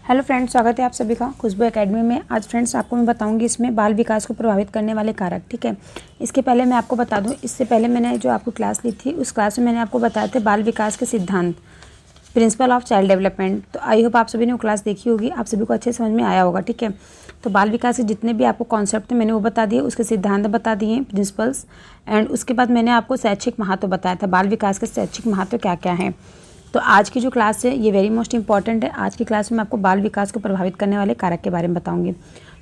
Hello friends, स्वागत है आप सभी का खुशबू एकेडमी में। आज फ्रेंड्स आपको मैं बताऊंगी इसमें बाल विकास को प्रभावित करने वाले कारक। ठीक है, इसके पहले मैं आपको बता दूं, इससे पहले मैंने जो आपको क्लास ली थी उस क्लास में मैंने आपको बताए थे बाल विकास के सिद्धांत, प्रिंसिपल ऑफ चाइल्ड डेवलपमेंट। तो आई होप आप सभी ने वो क्लास देखी होगी, आप सभी को अच्छे समझ में आया होगा। ठीक है, तो बाल विकास के जितने भी आपको कॉन्सेप्ट थे मैंने वो बता दिए, उसके सिद्धांत बता दिए, प्रिंसिपल्स। एंड उसके बाद मैंने आपको शैक्षिक महत्व बताया था, बाल विकास के शैक्षिक महत्व क्या क्या है। तो आज की जो क्लास है ये वेरी मोस्ट इंपॉर्टेंट है। आज की क्लास में मैं आपको बाल विकास को प्रभावित करने वाले कारक के बारे में बताऊंगी।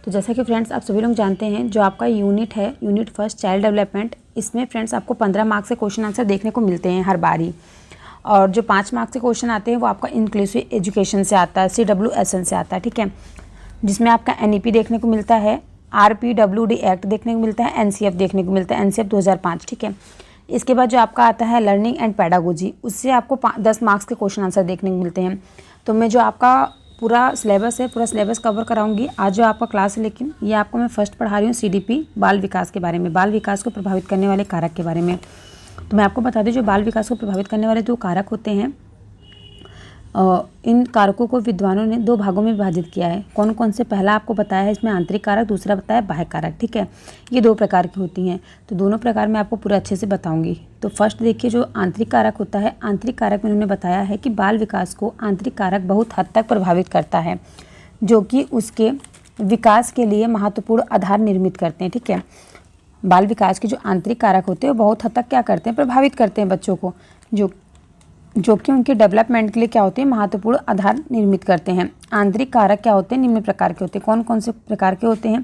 तो जैसा कि फ्रेंड्स आप सभी लोग जानते हैं, जो आपका यूनिट है, यूनिट फर्स्ट चाइल्ड डेवलपमेंट, इसमें फ्रेंड्स आपको 15 मार्क्स से क्वेश्चन आंसर देखने को मिलते हैं हर बार ही। और जो 5 मार्क्स के क्वेश्चन आते हैं वो आपका इंक्लूसिव एजुकेशन से आता है, CWSN से आता है। ठीक है, जिसमें आपका NEP देखने को मिलता है, RPWD एक्ट देखने को मिलता है, NCF देखने को मिलता है, NCF 2005। ठीक है, इसके बाद जो आपका आता है लर्निंग एंड पैडागोजी, उससे आपको 10 मार्क्स के क्वेश्चन आंसर देखने को मिलते हैं। तो मैं जो आपका पूरा सिलेबस है, पूरा सिलेबस कवर कराऊंगी आज जो आपका क्लास है। लेकिन ये आपको मैं फर्स्ट पढ़ा रही हूँ CDP बाल विकास के बारे में, बाल विकास को प्रभावित करने वाले कारक के बारे में। तो मैं आपको बता दूँ, जो बाल विकास को प्रभावित करने वाले 2 कारक होते हैं, इन कारकों को विद्वानों ने 2 भागों में विभाजित किया है। कौन कौन से? पहला आपको बताया है इसमें आंतरिक कारक, दूसरा बताया बाह्य कारक। ठीक है, ये 2 प्रकार की होती हैं। तो दोनों प्रकार मैं आपको पूरा अच्छे से बताऊंगी। तो फर्स्ट देखिए, जो आंतरिक कारक होता है, आंतरिक कारक में उन्होंने बताया है कि बाल विकास को आंतरिक कारक बहुत हद तक प्रभावित करता है, जो कि उसके विकास के लिए महत्वपूर्ण आधार निर्मित करते हैं। ठीक है, बाल विकास के जो आंतरिक कारक होते हैं वो बहुत हद तक क्या करते हैं, प्रभावित करते हैं बच्चों को, जो कि उनके डेवलपमेंट के लिए क्या होते हैं, महत्वपूर्ण आधार निर्मित करते हैं। आंतरिक कारक क्या होते हैं, निम्न प्रकार के होते हैं। कौन कौन से प्रकार के होते हैं?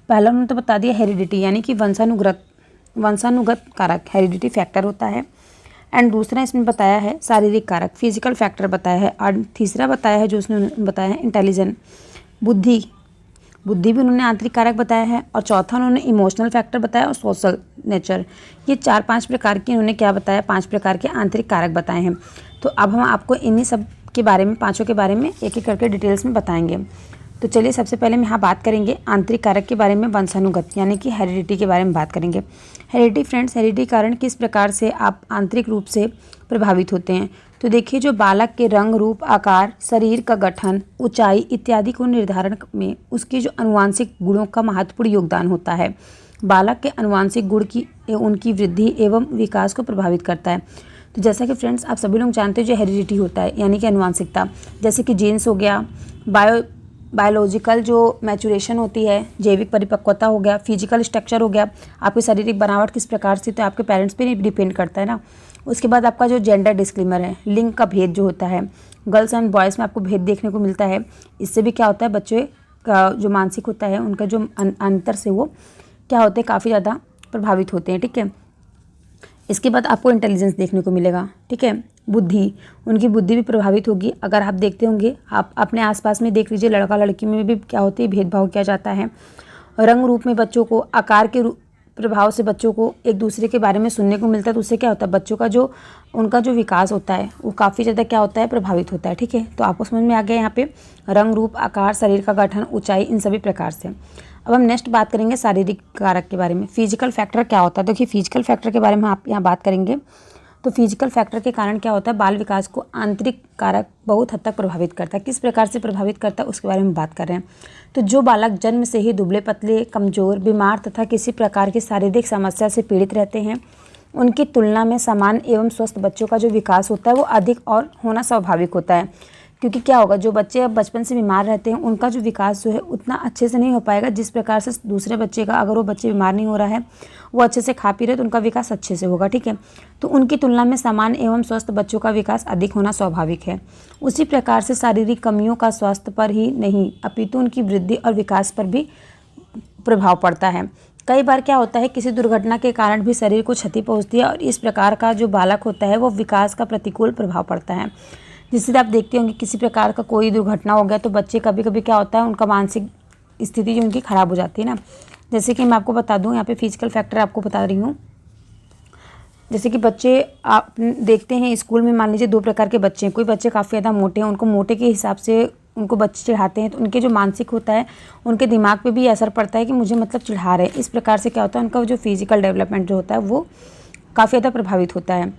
पहला उन्होंने तो बता दिया हेरिडिटी, यानी कि वंशानुगत कारक, हेरिडिटी फैक्टर होता है। एंड दूसरा इसमें बताया है शारीरिक कारक, फिजिकल फैक्टर बताया है। और तीसरा बताया है जो उसने बताया है इंटेलिजेंस, बुद्धि भी उन्होंने आंतरिक कारक बताया है। और चौथा उन्होंने इमोशनल फैक्टर बताया और सोशल नेचर। ये 4-5 प्रकार के उन्होंने क्या बताया, 5 प्रकार के आंतरिक कारक बताए हैं। तो अब हम आपको इन्हीं सब के बारे में, पांचों के बारे में एक एक करके डिटेल्स में बताएंगे। तो चलिए सबसे पहले हम यहाँ बात करेंगे आंतरिक कारक के बारे में, वंशानुगत यानी कि हेरिडिटी के बारे में बात करेंगे। हेरिडिटी फ्रेंड्स, हेरिडिटी कारण किस प्रकार से आप आंतरिक रूप से प्रभावित होते हैं। तो देखिए, जो बालक के रंग, रूप, आकार, शरीर का गठन, ऊंचाई इत्यादि को निर्धारण में उसके जो आनुवांशिक गुणों का महत्वपूर्ण योगदान होता है। बालक के आनुवांशिक गुण की उनकी वृद्धि एवं विकास को प्रभावित करता है। तो जैसा कि फ्रेंड्स आप सभी लोग जानते हैं, जो हेरिडिटी होता है यानी कि आनुवांशिकता, जैसे कि जीन्स हो गया, बायोलॉजिकल जो मैचुरेशन होती है, जैविक परिपक्वता हो गया, फिजिकल स्ट्रक्चर हो गया, आपकी शारीरिक बनावट किस प्रकार से, तो आपके पेरेंट्स पे डिपेंड करता है ना। उसके बाद आपका जो जेंडर डिस्क्लेमर है, लिंग का भेद जो होता है, गर्ल्स एंड बॉयज़ में आपको भेद देखने को मिलता है। इससे भी क्या होता है, बच्चे का जो मानसिक होता है, उनका जो अंतर से वो क्या होते हैं, काफ़ी ज़्यादा प्रभावित होते हैं। ठीक है, इसके बाद आपको इंटेलिजेंस देखने को मिलेगा। ठीक है, बुद्धि, उनकी बुद्धि भी प्रभावित होगी। अगर आप देखते होंगे, आप अपने आसपास में देख लीजिए, लड़का लड़की में भी क्या होती है, भेदभाव किया जाता है। रंग रूप में बच्चों को, आकार के प्रभाव से बच्चों को एक दूसरे के बारे में सुनने को मिलता है। तो उससे क्या होता है, बच्चों का जो उनका जो विकास होता है वो काफ़ी ज़्यादा क्या होता है, प्रभावित होता है। ठीक है, तो आपको समझ में आ गया यहाँ पे रंग, रूप, आकार, शरीर का गठन, ऊंचाई, इन सभी प्रकार से। अब हम नेक्स्ट बात करेंगे शारीरिक कारक के बारे में। फिजिकल फैक्टर क्या होता है? देखिए, फिजिकल फैक्टर के बारे में आप यहाँ बात करेंगे। तो फिजिकल फैक्टर के कारण क्या होता है, बाल विकास को आंतरिक कारक बहुत हद तक प्रभावित करता है। किस प्रकार से प्रभावित करता है उसके बारे में बात कर रहे हैं। तो जो बालक जन्म से ही दुबले पतले, कमजोर, बीमार तथा किसी प्रकार की शारीरिक समस्या से पीड़ित रहते हैं, उनकी तुलना में सामान्य एवं स्वस्थ बच्चों का जो विकास होता है वो अधिक और होना स्वाभाविक होता है। क्योंकि क्या होगा, जो बच्चे अब बचपन से बीमार रहते हैं उनका जो विकास जो है उतना अच्छे से नहीं हो पाएगा, जिस प्रकार से दूसरे बच्चे का, अगर वो बच्चे बीमार नहीं हो रहा है, वो अच्छे से खा पी रहे, तो उनका विकास अच्छे से होगा। ठीक है, तो उनकी तुलना में सामान्य एवं स्वस्थ बच्चों का विकास अधिक होना स्वाभाविक है। उसी प्रकार से शारीरिक कमियों का स्वास्थ्य पर ही नहीं अपितु उनकी वृद्धि और विकास पर भी प्रभाव पड़ता है। कई बार क्या होता है, किसी दुर्घटना के कारण भी शरीर को क्षति पहुँचती है और इस प्रकार का जो बालक होता है वो विकास का प्रतिकूल प्रभाव पड़ता है। जिससे आप देखते होंगे, किसी प्रकार का कोई दुर्घटना हो गया तो बच्चे कभी कभी क्या होता है, उनका मानसिक स्थिति जो उनकी खराब हो जाती है ना। जैसे कि मैं आपको बता दूं, यहाँ पे फिजिकल फैक्टर आपको बता रही हूँ। जैसे कि बच्चे आप देखते हैं स्कूल में, मान लीजिए 2 प्रकार के बच्चे हैं। कोई बच्चे काफ़ी ज़्यादा मोटे हैं, उनको मोटे के हिसाब से उनको बच्चे चिढ़ाते हैं, तो उनके जो मानसिक होता है, उनके दिमाग पे भी असर पड़ता है कि मुझे मतलब चिढ़ा रहे हैं। इस प्रकार से क्या होता है, उनका जो फिजिकल डेवलपमेंट जो होता है वो काफ़ी ज़्यादा प्रभावित होता है।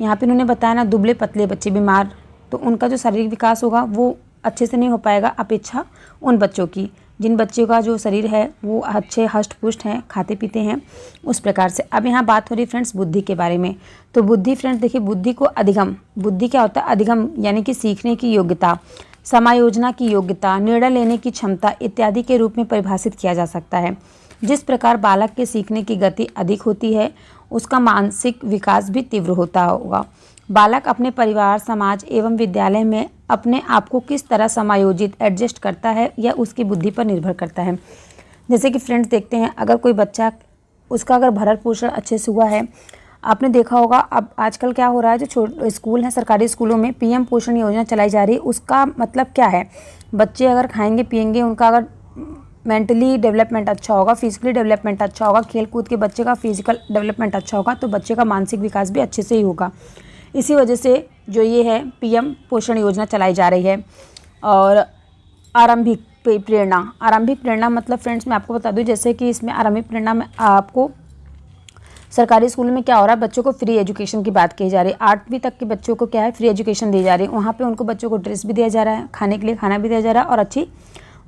यहाँ पे उन्होंने बताया ना, दुबले पतले बच्चे बीमार, तो उनका जो शारीरिक विकास होगा वो अच्छे से नहीं हो पाएगा अपेक्षा उन बच्चों की जिन बच्चों का जो शरीर है वो अच्छे हष्ट पुष्ट हैं, खाते पीते हैं उस प्रकार से। अब यहाँ बात हो रही फ्रेंड्स बुद्धि के बारे में। तो बुद्धि फ्रेंड्स देखिए, बुद्धि को अधिगम, बुद्धि क्या होता है? अधिगम यानी कि सीखने की योग्यता, समायोजना की योग्यता, निर्णय लेने की क्षमता इत्यादि के रूप में परिभाषित किया जा सकता है। जिस प्रकार बालक के सीखने की गति अधिक होती है उसका मानसिक विकास भी तीव्र होता होगा। बालक अपने परिवार, समाज एवं विद्यालय में अपने आप को किस तरह समायोजित एडजस्ट करता है यह उसकी बुद्धि पर निर्भर करता है। जैसे कि फ्रेंड्स देखते हैं, अगर कोई बच्चा उसका अगर भरण पोषण अच्छे से हुआ है, आपने देखा होगा अब आजकल क्या हो रहा है, जो स्कूल हैं सरकारी स्कूलों में पीएम पोषण योजना चलाई जा रही है। उसका मतलब क्या है? बच्चे अगर खाएंगे पिएंगे, उनका अगर मेंटली डेवलपमेंट अच्छा होगा, फिजिकली डेवलपमेंट अच्छा होगा, खेल कूद के बच्चे का फिजिकल डेवलपमेंट अच्छा होगा तो बच्चे का मानसिक विकास भी अच्छे से ही होगा। इसी वजह से जो ये है पीएम पोषण योजना चलाई जा रही है। और आरंभिक प्रेरणा मतलब फ्रेंड्स मैं आपको बता दूं, जैसे कि इसमें आरंभिक प्रेरणा में आपको सरकारी स्कूल में क्या हो रहा है, बच्चों को फ्री एजुकेशन की बात की जा रही है। 8वीं तक के बच्चों को क्या है, फ्री एजुकेशन दी जा रही है। वहाँ पे उनको बच्चों को ड्रेस भी दिया जा रहा है, खाने के लिए खाना भी दिया जा रहा है और अच्छी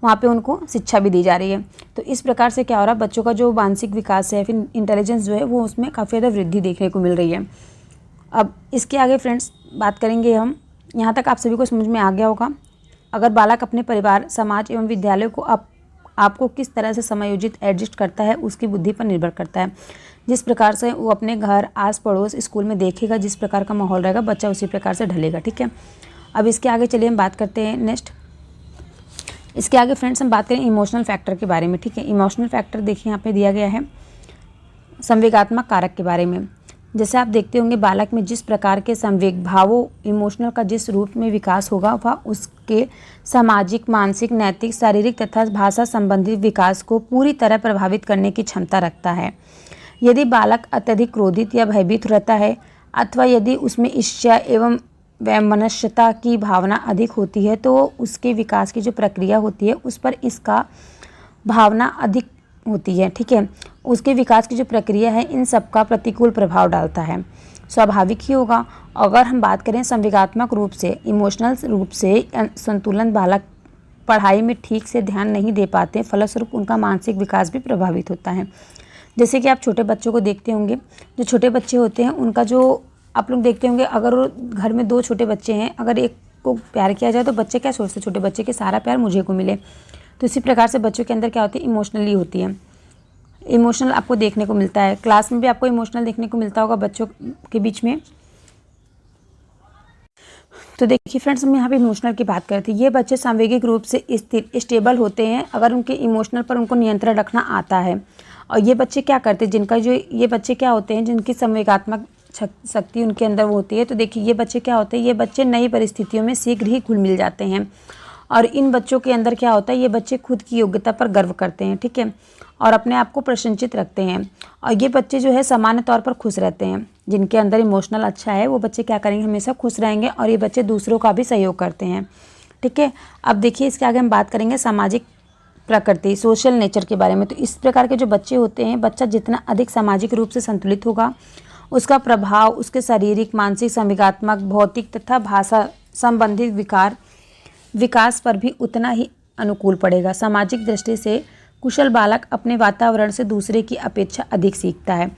वहाँ पे उनको शिक्षा भी दी जा रही है। तो इस प्रकार से क्या हो रहा है, बच्चों का जो मानसिक विकास है, फिर इंटेलिजेंस जो है वो उसमें काफ़ी ज़्यादा वृद्धि देखने को मिल रही है। अब इसके आगे फ्रेंड्स बात करेंगे हम। यहाँ तक आप सभी को समझ में आ गया होगा। अगर बालक अपने परिवार, समाज एवं विद्यालय को आपको किस तरह से समायोजित एडजस्ट करता है उसकी बुद्धि पर निर्भर करता है। जिस प्रकार से वो अपने घर, आस पड़ोस, स्कूल में देखेगा, जिस प्रकार का माहौल रहेगा बच्चा उसी प्रकार से ढलेगा। ठीक है, अब इसके आगे चलिए हम बात करते हैं नेक्स्ट। इसके आगे फ्रेंड्स हम बात करें इमोशनल फैक्टर के बारे में। ठीक है, इमोशनल फैक्टर देखिए यहाँ पे दिया गया है संवेगात्मक कारक के बारे में। जैसे आप देखते होंगे बालक में जिस प्रकार के संवेग भावों इमोशनल का जिस रूप में विकास होगा वह उसके सामाजिक, मानसिक, नैतिक, शारीरिक तथा भाषा संबंधित विकास को पूरी तरह प्रभावित करने की क्षमता रखता है। यदि बालक अत्यधिक क्रोधित या भयभीत रहता है अथवा यदि उसमें ईर्ष्या एवं वैमनस्यता की भावना अधिक होती है तो उसके विकास की जो प्रक्रिया होती है उस पर इसका भावना अधिक होती है। ठीक है, उसके विकास की जो प्रक्रिया है इन सब का प्रतिकूल प्रभाव डालता है, स्वाभाविक ही होगा। अगर हम बात करें संवेगात्मक रूप से, इमोशनल रूप से संतुलन बालक पढ़ाई में ठीक से ध्यान नहीं दे पाते, फलस्वरूप उनका मानसिक विकास भी प्रभावित होता है। जैसे कि आप छोटे बच्चों को देखते होंगे, जो छोटे बच्चे होते हैं उनका जो आप लोग देखते होंगे, अगर घर में 2 छोटे बच्चे हैं, अगर एक को प्यार किया जाए तो बच्चे क्या सोचते हैं, छोटे बच्चे के सारा प्यार मुझे को मिले। तो इसी प्रकार से बच्चों के अंदर क्या होती है, इमोशनली होती है। इमोशनल आपको देखने को मिलता है, क्लास में भी आपको इमोशनल देखने को मिलता होगा बच्चों के बीच में। तो देखिए फ्रेंड्स, हम यहाँ पे इमोशनल की बात करते हैं। ये बच्चे सांवेगिक रूप से स्थिर, स्टेबल होते हैं अगर उनके इमोशनल पर उनको नियंत्रण रखना आता है। और ये बच्चे क्या करते हैं, जिनका जो ये बच्चे क्या होते हैं, जिनकी संवेगात्मक शक्ति उनके अंदर वो होती है। तो देखिए ये बच्चे क्या होते हैं, ये बच्चे नई परिस्थितियों में शीघ्र ही घुल मिल जाते हैं। और इन बच्चों के अंदर क्या होता है, ये बच्चे खुद की योग्यता पर गर्व करते हैं। ठीक है, और अपने आप को प्रशंसित रखते हैं। और ये बच्चे जो है सामान्य तौर पर खुश रहते हैं। जिनके अंदर इमोशनल अच्छा है वो बच्चे क्या करेंगे, हमेशा खुश रहेंगे और ये बच्चे दूसरों का भी सहयोग करते हैं। ठीक है, अब देखिए इसके आगे हम बात करेंगे सामाजिक प्रकृति, सोशल नेचर के बारे में। तो इस प्रकार के जो बच्चे होते हैं, बच्चा जितना अधिक सामाजिक रूप से संतुलित होगा उसका प्रभाव उसके शारीरिक, मानसिक, संवेगात्मक, भौतिक तथा भाषा संबंधित विकास पर भी उतना ही अनुकूल पड़ेगा। सामाजिक दृष्टि से कुशल बालक अपने वातावरण से दूसरे की अपेक्षा अधिक सीखता है।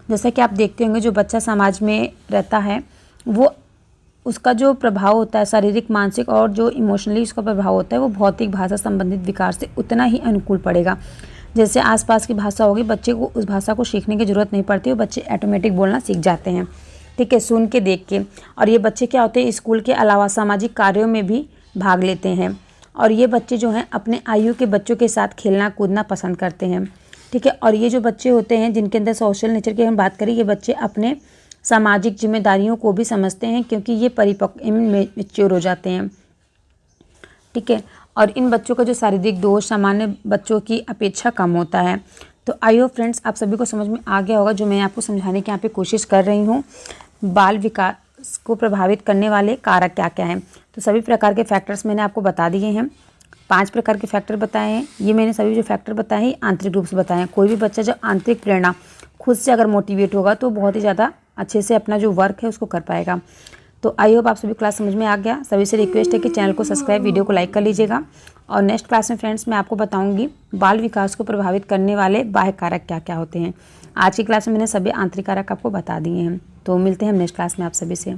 जैसा कि आप देखते होंगे जो बच्चा समाज में रहता है वो उसका जो प्रभाव होता है शारीरिक, मानसिक और जो इमोशनली उसका प्रभाव होता है वो भौतिक, भाषा संबंधित विकास से उतना ही अनुकूल पड़ेगा। जैसे आसपास की भाषा होगी, बच्चे को उस भाषा को सीखने की ज़रूरत नहीं पड़ती, वो बच्चे ऑटोमेटिक बोलना सीख जाते हैं। ठीक है, सुन के, देख के। और ये बच्चे क्या होते हैं, स्कूल के अलावा सामाजिक कार्यों में भी भाग लेते हैं। और ये बच्चे जो हैं अपने आयु के बच्चों के साथ खेलना कूदना पसंद करते हैं। ठीक है, और ये जो बच्चे होते हैं जिनके अंदर सोशल नेचर की हम बात करें, ये बच्चे अपने सामाजिक जिम्मेदारियों को भी समझते हैं क्योंकि ये परिपक्व मैच्योर हो जाते हैं। ठीक है, और इन बच्चों का जो शारीरिक दोष सामान्य बच्चों की अपेक्षा कम होता है। तो आई होप फ्रेंड्स आप सभी को समझ में आ गया होगा जो मैं आपको समझाने की यहाँ पे कोशिश कर रही हूँ। बाल विकास को प्रभावित करने वाले कारक क्या क्या हैं। तो सभी प्रकार के फैक्टर्स मैंने आपको बता दिए हैं। 5 प्रकार के फैक्टर बताए हैं। ये मैंने सभी जो फैक्टर बताए हैं आंतरिक रूप से बताए हैं। कोई भी बच्चा जब आंतरिक प्रेरणा खुद से अगर मोटिवेट होगा तो बहुत ही ज़्यादा अच्छे से अपना जो वर्क है उसको कर पाएगा। तो आई होप आप सभी क्लास समझ में आ गया। सभी से रिक्वेस्ट है कि चैनल को सब्सक्राइब, वीडियो को लाइक कर लीजिएगा। और नेक्स्ट क्लास में फ्रेंड्स मैं आपको बताऊंगी बाल विकास को प्रभावित करने वाले बाह्य कारक क्या क्या होते हैं। आज की क्लास में मैंने सभी आंतरिक कारक आपको बता दिए हैं। तो मिलते हैं हम नेक्स्ट क्लास में आप सभी से।